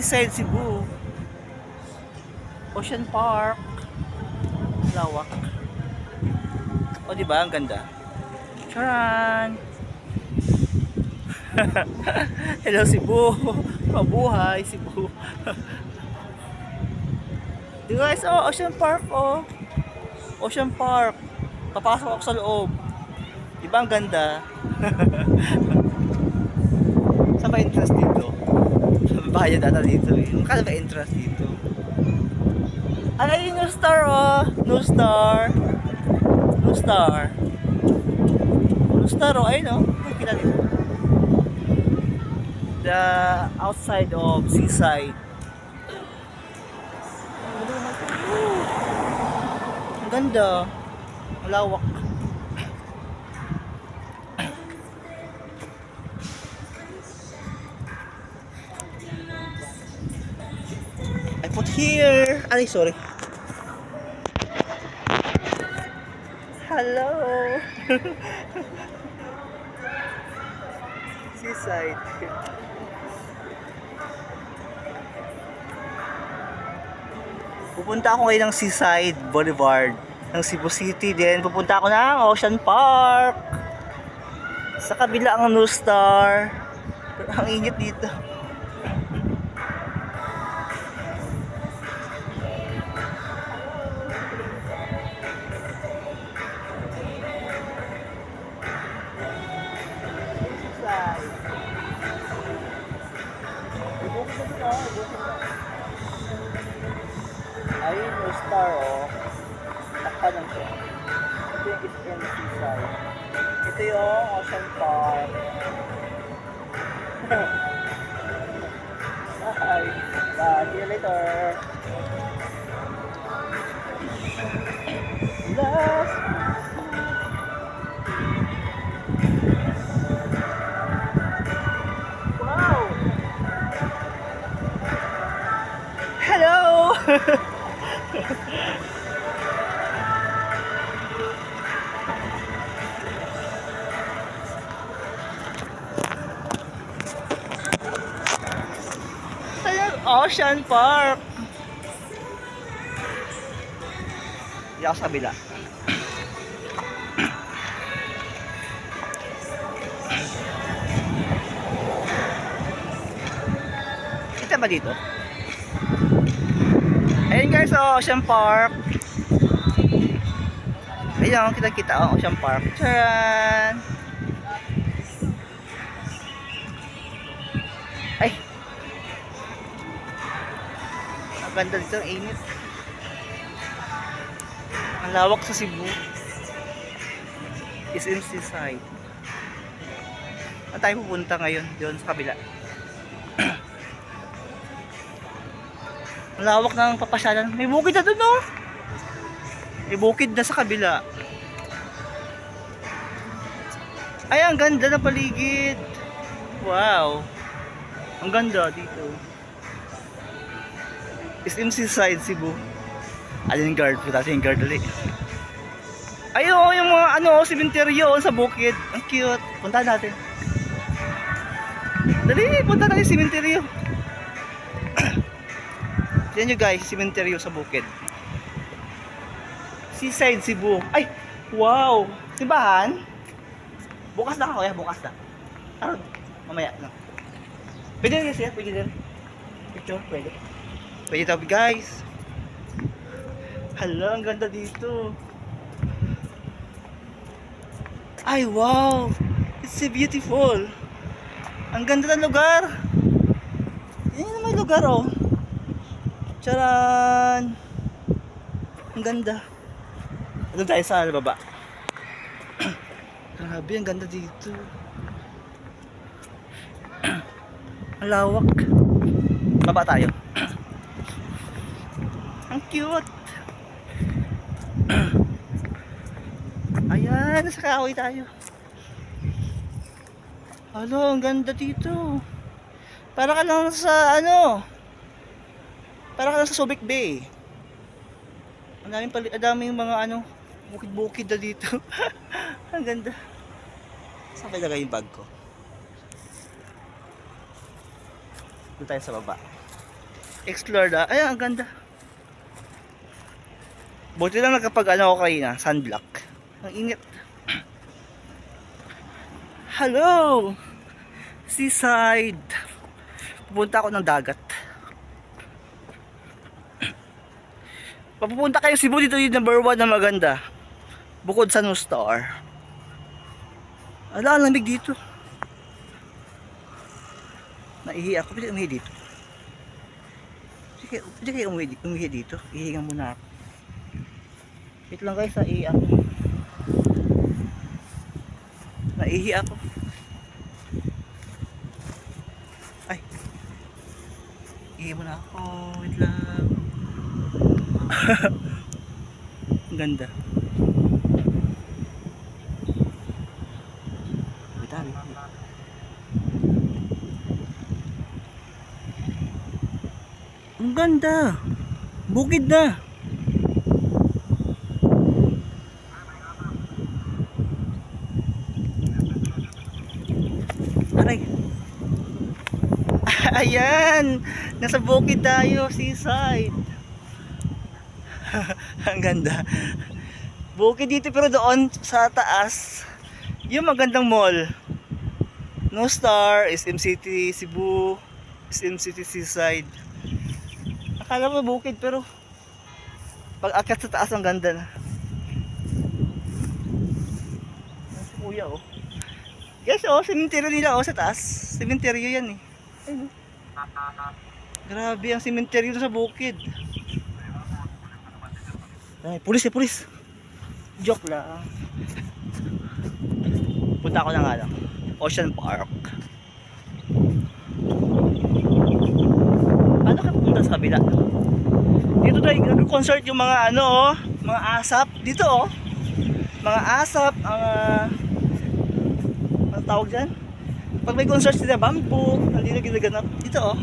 Seaside Cebu. Ocean Park. Lawak. O diba, ang ganda. Charan! Hello Cebu. Mabuhay Cebu. Di guys, oh, Ocean Park, oh. Ocean Park. Papasok ako sa loob. Diba ang ganda? Saan ba entrance dito? Bayad ata dito eh. Magkano ba entrance dito? Ay, new star, oh. New star. New star. New star, oh. Ayun, oh. Nakikita dito. The outside of seaside. Ang ganda. Malawak. I put here. Ay, sorry. Hello. Seaside. Pupunta ako ngayon ng Seaside Boulevard ng Cebu City din. Pupunta ako ng Ocean Park. Sa kabila ang New Star. Pero ang init dito. Ay, New Star, oh. Takpan lang siya. Ito yung SM Seaside. Ito yung Ocean Park. Bye. Bye. See you later. Last. Wow. Hello. Ocean Park. Hindi ako sa kabila. Kita ba dito? Ayun guys, oh, Ocean Park. Ayun, kita-kita ang Ocean Park. Charan! Ay! Ang ganda dito, ang init. Ang lawak sa Cebu. SM Seaside. Saan tayo pupunta ngayon? Doon sa kabila. Ang lawak ng papasyalan. May bukid na doon, no? May bukid na sa kabila. Ay, ang ganda ng paligid. Wow. Ang ganda dito. SM Seaside Cebu. Alin guard? Punta yung guard ulit. Ayun, yung mga ano, sementeryo sa bukid. Ang cute. Punta natin. Dali, punta natin yung sementeryo. Yan nyo guys, sementeryo sa bukid. Seaside Cebu. Ay, wow. Simbahan. Bukas na ka kuya, bukas na. Aron, mamaya na. Pwede rin siya, pwede rin. Picture, pwede. Pwede tabi guys. Hala, ang ganda dito. Ay, wow. It's so beautiful. Ang ganda ng lugar. Yan naman yung lugar, oh. Charan! Ang ganda. Doon tayo sa baba. Grabe, ang ganda dito. Ang lawak. Baba tayo. Ang cute. Ayan, nasa kahoy tayo. Halo, ang ganda dito. Para ka lang sa ano, para ka lang sa Subic Bay. Ang daming mga ano, bukid-bukid na dito. Ang ganda. Saan ba ilagay yung bag ko? Doon tayo sa baba. Explore na. Ay, ang ganda. Buti lang nakapag ano ako kanina, sunblock. Ang init. Hello! Seaside. Pupunta ako ng dagat. Papupunta kayo Cebu, dito yung number 1 na maganda. Bukod sa New Star. Ala, ang lamig dito. Naihi ako. Pwede umihi dito. Pwede kayo umihi dito. Ihinga muna ako. Wait lang guys, naihi ako. Naihi ako. Ay. Ihi muna ako. Wait lang. Ang ganda. Ang ganda. Bukid na. Aray. Ayan. Nasa bukid tayo, seaside. Ang ganda. Bukid dito pero doon sa taas yung magandang mall. No Star, SM City Cebu, SM City Seaside. Akala mo bukid pero pag akyat sa taas ang ganda na. Si kuya oh. Yes oh, sementeryo nila oh sa taas. Sementeryo yan eh. Ayun, oh. Grabe ang sementeryo sa bukid. Ay, pulis eh, pulis. Joke lang. Punta ako ng ano, Ocean Park. Ano ka pumunta sa kabila? Dito tayo nag-concert yung mga ano oh, mga asap. Dito oh. Mga asap, ang ano tawag dyan? Pag may concert sila, bamboo, nandito ginaganap. Dito oh.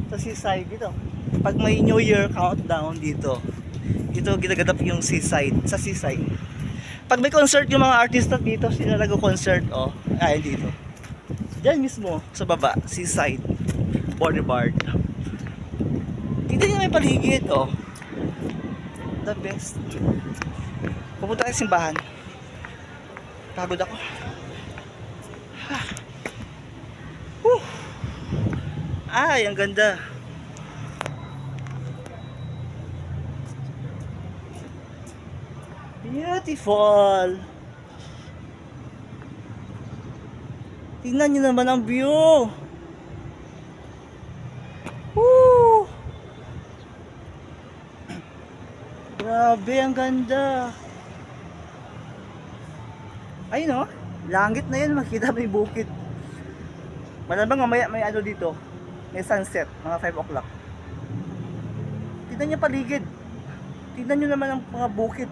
Sa seaside dito. Pag may New Year countdown dito. Dito ginaganap yung seaside, sa seaside. Pag may concert yung mga artista dito, sila nag-concert oh. Ay dito. Diyan mismo sa baba, seaside. Boulevard. Dito niya may paligid oh. The best. Pupunta tayo sa simbahan. Pagod ako. Ay, ang ganda. Beautiful. Tingnan niyo naman ang view. Woo! Grabe, ang ganda. Ayun oh, langit na yan, makita mo yung bukid. Malamang mamaya may ano dito, may sunset, mga 5 o'clock. Tignan niyo paligid. Tignan niyo naman ang mga bukid.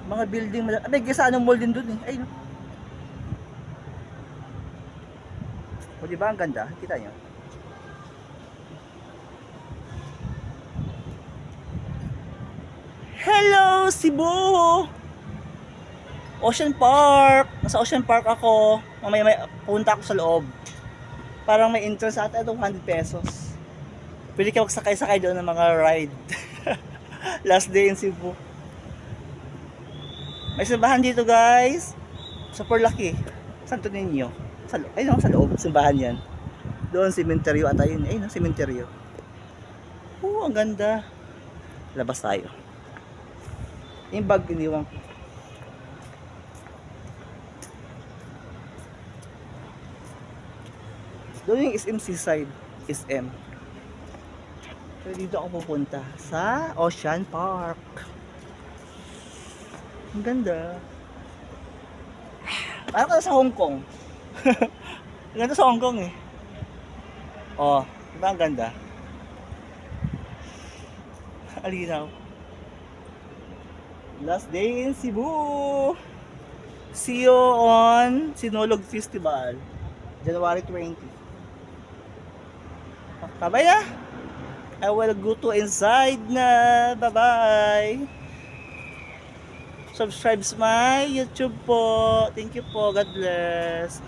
Mga building, may gisa anong mall din dun eh. Ayun. O diba ang ganda? Kita niyo. Hello Cebu! Ocean Park! Nasa Ocean Park ako. Mamaya may punta ako sa loob. Parang may entrance ata, 200 pesos. Pwede ka magsakay-sakay doon ng mga ride. Last day in Cebu. May simbahan dito guys. Super laki. Santo Niño. Ayun sa loob. Simbahan yan. Doon sementeryo ata yun. Ayun sementeryo. Ang ganda. Labas tayo. Yung bag iniwan ko. Doon yung SM Seaside. SM. So dito ako pupunta sa Ocean Park. Ang ganda. Parang ka sa Hong Kong. Ang ganda sa Hong Kong eh. Oh, diba ang ganda? Alinaw. Last day in Cebu. See you on Sinulog Festival. January 20. Bye na. I will go to inside na. Bye-bye. Subscribe sa my YouTube po. Thank you po. God bless.